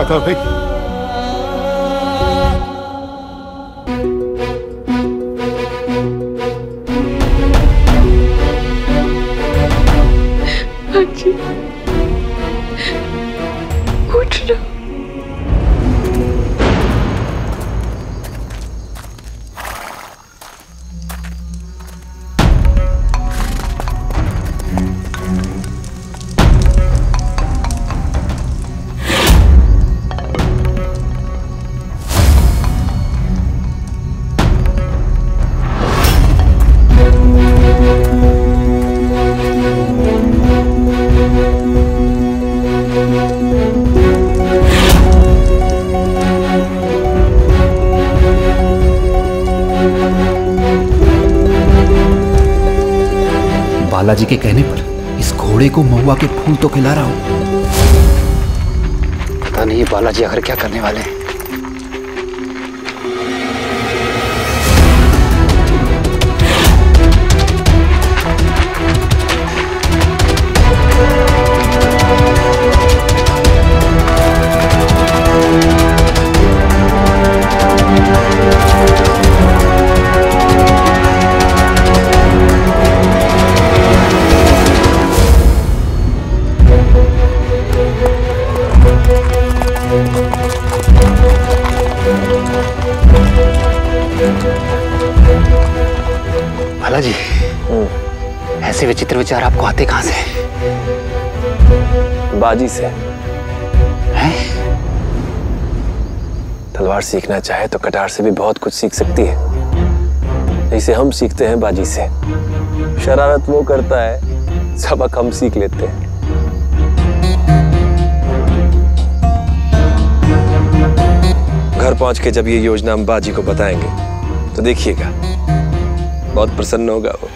राधा भाई। उठ रहा। बालाजी के कहने पर इस घोड़े को महुआ के फूल तो खिला रहा हूं। पता नहीं बालाजी आखिर क्या करने वाले हैं। बालाजी, ऐसे विचित्र विचार आपको आते कहां से? बाजी से। हैं? तलवार सीखना चाहे तो कटार से भी बहुत कुछ सीख सकती है। इसे हम सीखते हैं बाजी से। शरारत वो करता है, सबक हम सीख लेते हैं। घर पहुंच के जब ये योजना हम बाजी को बताएंगे तो देखिएगा, बहुत प्रसन्न होगा वो।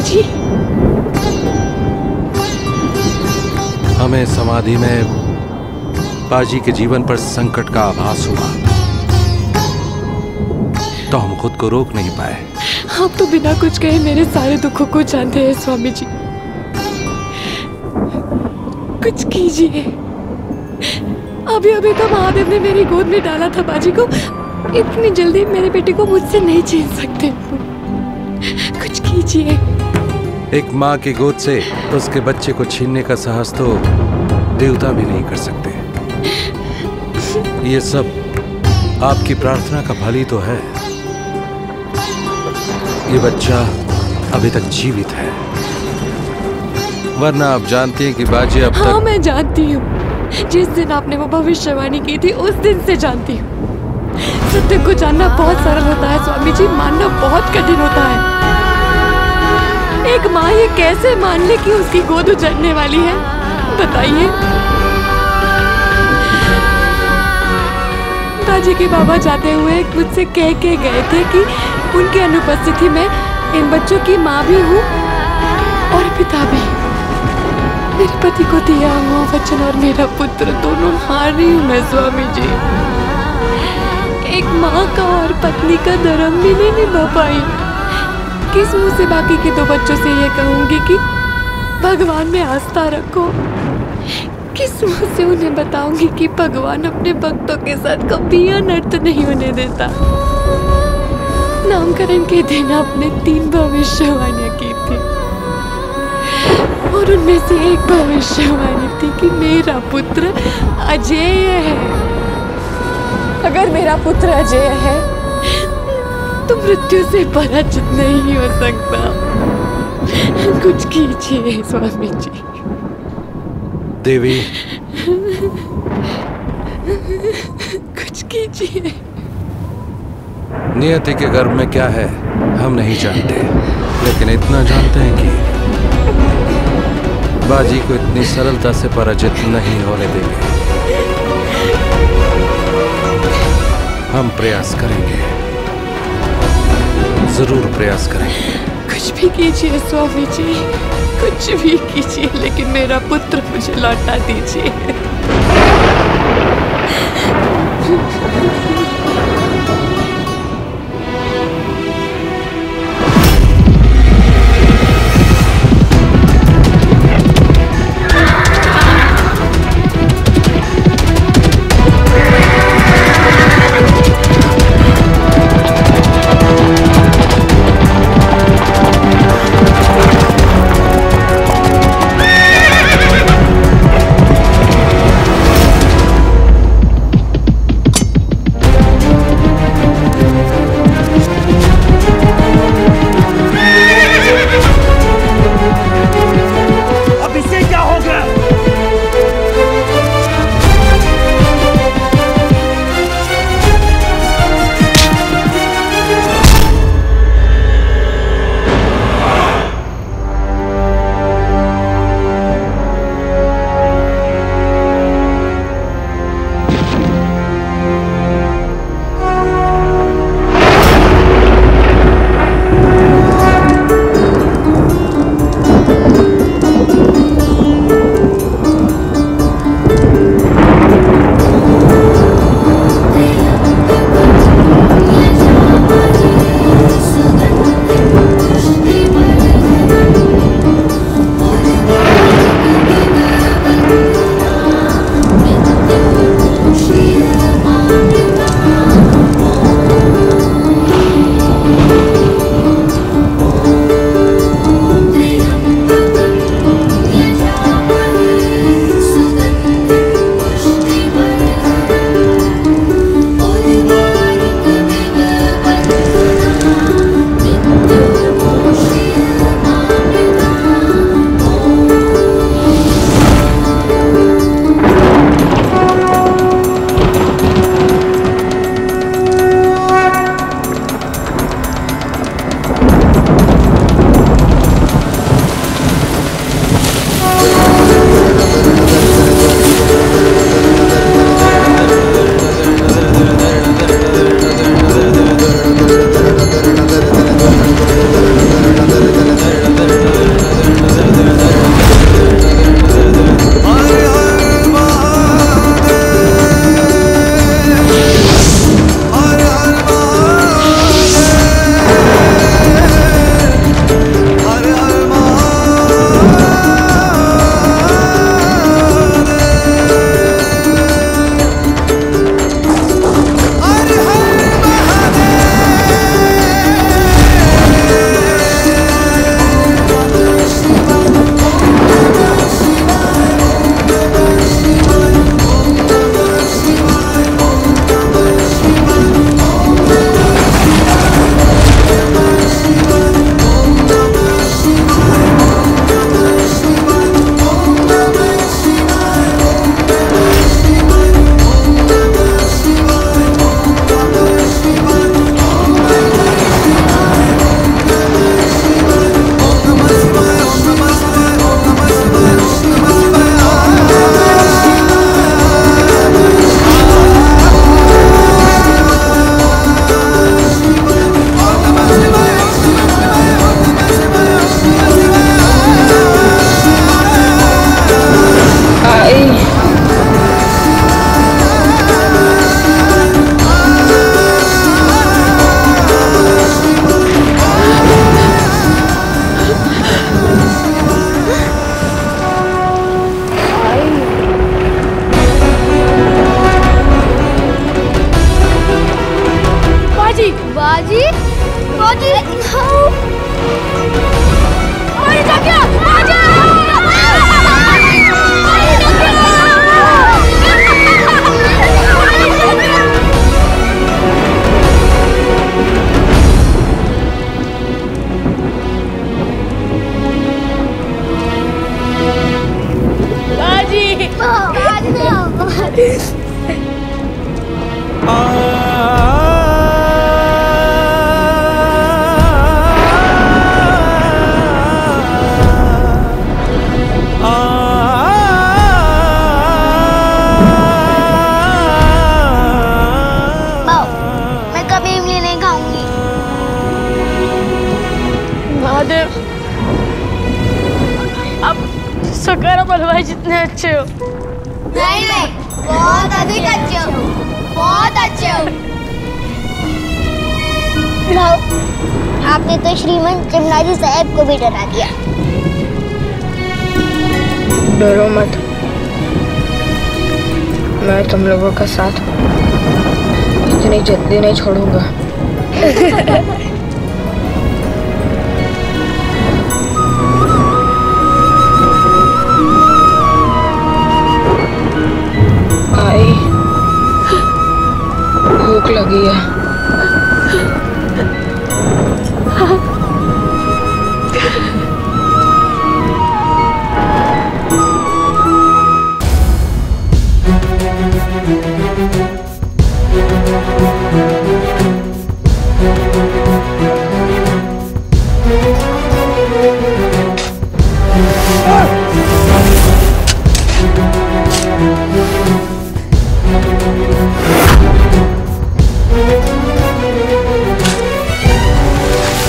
स्वामी जी। हमें समाधि में बाजी के जीवन पर संकट का आभास हुआ तो हम खुद को रोक नहीं पाए। आप तो बिना कुछ कहे मेरे सारे दुखों को जानते हैं स्वामी जी। कुछ कीजिए। अभी अभी तो महादेव ने मेरी गोद में डाला था बाजी को। इतनी जल्दी मेरे बेटे को मुझसे नहीं छीन सकते। कुछ कीजिए। एक माँ की गोद से उसके बच्चे को छीनने का साहस तो देवता भी नहीं कर सकते। ये सब आपकी प्रार्थना का फल ही तो है। ये बच्चा अभी तक जीवित है, वरना आप जानती हैं कि बाजी अब तक। हाँ, मैं जानती हूँ। जिस दिन आपने वो भविष्यवाणी की थी उस दिन से जानती हूँ। सत्य को जानना बहुत सरल होता है स्वामी जी, मानना बहुत कठिन होता है। एक माँ ये कैसे मान ले कि उसकी गोद उजड़ने वाली है, बताइए। बाजी के बाबा जाते हुए मुझसे कह के गए थे कि उनकी अनुपस्थिति में इन बच्चों की माँ भी हूँ और पिता भी। मेरे पति को दिया हुआ वचन और मेरा पुत्र दोनों हारी हूँ मैं स्वामी जी। एक माँ का और पत्नी का धर्म भी नहीं निभा पाई। किस मुंह से बाकी के दो बच्चों से ये कहूंगी कि भगवान में आस्था रखो? किस मुंह से उन्हें बताऊंगी कि भगवान अपने भक्तों के साथ कभी अनर्थ नहीं होने देता? नामकरण के दिन आपने 3 भविष्यवाणियां की थी और उनमें से एक भविष्यवाणी थी कि मेरा पुत्र अजेय है। अगर मेरा पुत्र अजेय है तो मृत्यु से पराजित नहीं हो सकता। कुछ कीजिए स्वामी जी। देवी, कुछ कीजिए। नियति के गर्भ में क्या है हम नहीं जानते, लेकिन इतना जानते हैं कि बाजी को इतनी सरलता से पराजित नहीं होने देंगे। हम प्रयास करेंगे, जरूर प्रयास करेंगे। कुछ भी कीजिए स्वामी जी, कुछ भी कीजिए, लेकिन मेरा पुत्र मुझे लौटा दीजिए। मैं कभी इमली नहीं खाऊंगी। महादेव, अब शुक्र है बलवाई जितने अच्छे हो। नहीं नहीं, बहुत अधिक अच्छे हो, बहुत अच्छे हो। आपने तो श्रीमंत चिमनाजी साहब को भी डरा दिया। डरो मत, मैं तुम लोगों का साथ इतनी जल्दी नहीं छोड़ूंगा। आई, भूख लगी है।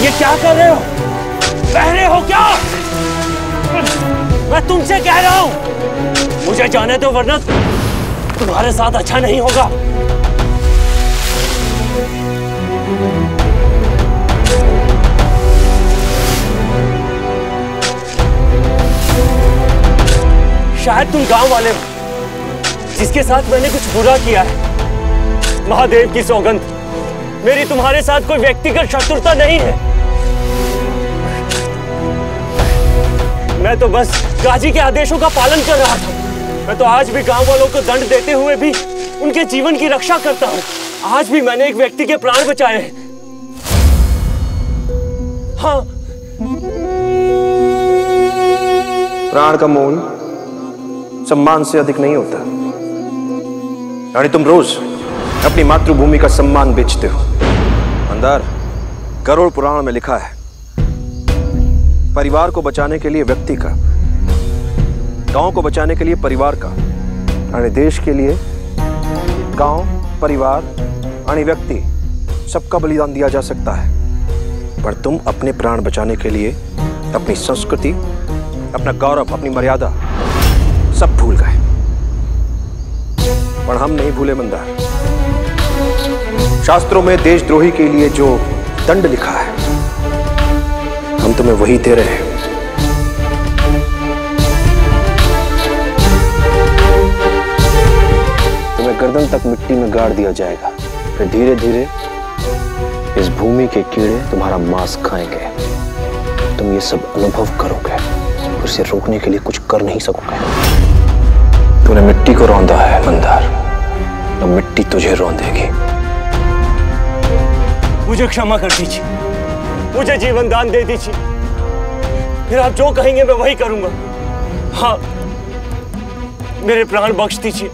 ये क्या कर रहे हो? बहरे हो क्या? मैं तुमसे कह रहा हूं, मुझे जाने दो वरना तुम्हारे साथ अच्छा नहीं होगा। शायद तुम गांव वाले हो जिसके साथ मैंने कुछ बुरा किया है। महादेव की सौगंध, मेरी तुम्हारे साथ कोई व्यक्तिगत शत्रुता नहीं है। मैं तो बस गाजी के आदेशों का पालन कर रहा था। मैं तो आज भी गांव वालों को दंड देते हुए भी उनके जीवन की रक्षा करता हूं। आज भी मैंने एक व्यक्ति के प्राण बचाए हैं। हाँ, प्राण का मोल सम्मान से अधिक नहीं होता। यानी तुम रोज अपनी मातृभूमि का सम्मान बेचते हो। मंदार, गरुड़ पुराण में लिखा है, परिवार को बचाने के लिए व्यक्ति का, गांव को बचाने के लिए परिवार का, यानी देश के लिए गांव, परिवार यानी व्यक्ति, सबका बलिदान दिया जा सकता है। पर तुम अपने प्राण बचाने के लिए अपनी संस्कृति, अपना गौरव, अपनी मर्यादा सब भूल गए। पर हम नहीं भूले मंदार। शास्त्रों में देशद्रोही के लिए जो दंड लिखा है, हम तुम्हें वही दे रहे हैं। तुम्हें गर्दन तक मिट्टी में गाड़ दिया जाएगा, फिर धीरे धीरे इस भूमि के कीड़े तुम्हारा मांस खाएंगे। तुम ये सब अनुभव करोगे, उसे रोकने के लिए कुछ कर नहीं सकोगे। तूने मिट्टी को रौंदा है मंदार, तो मिट्टी तुझे रौंदेगी। मुझे क्षमा कर दीजिए, मुझे जीवन दान दे दीजिए, फिर आप जो कहेंगे मैं वही करूंगा। हाँ, मेरे प्राण बख्श दीजिए।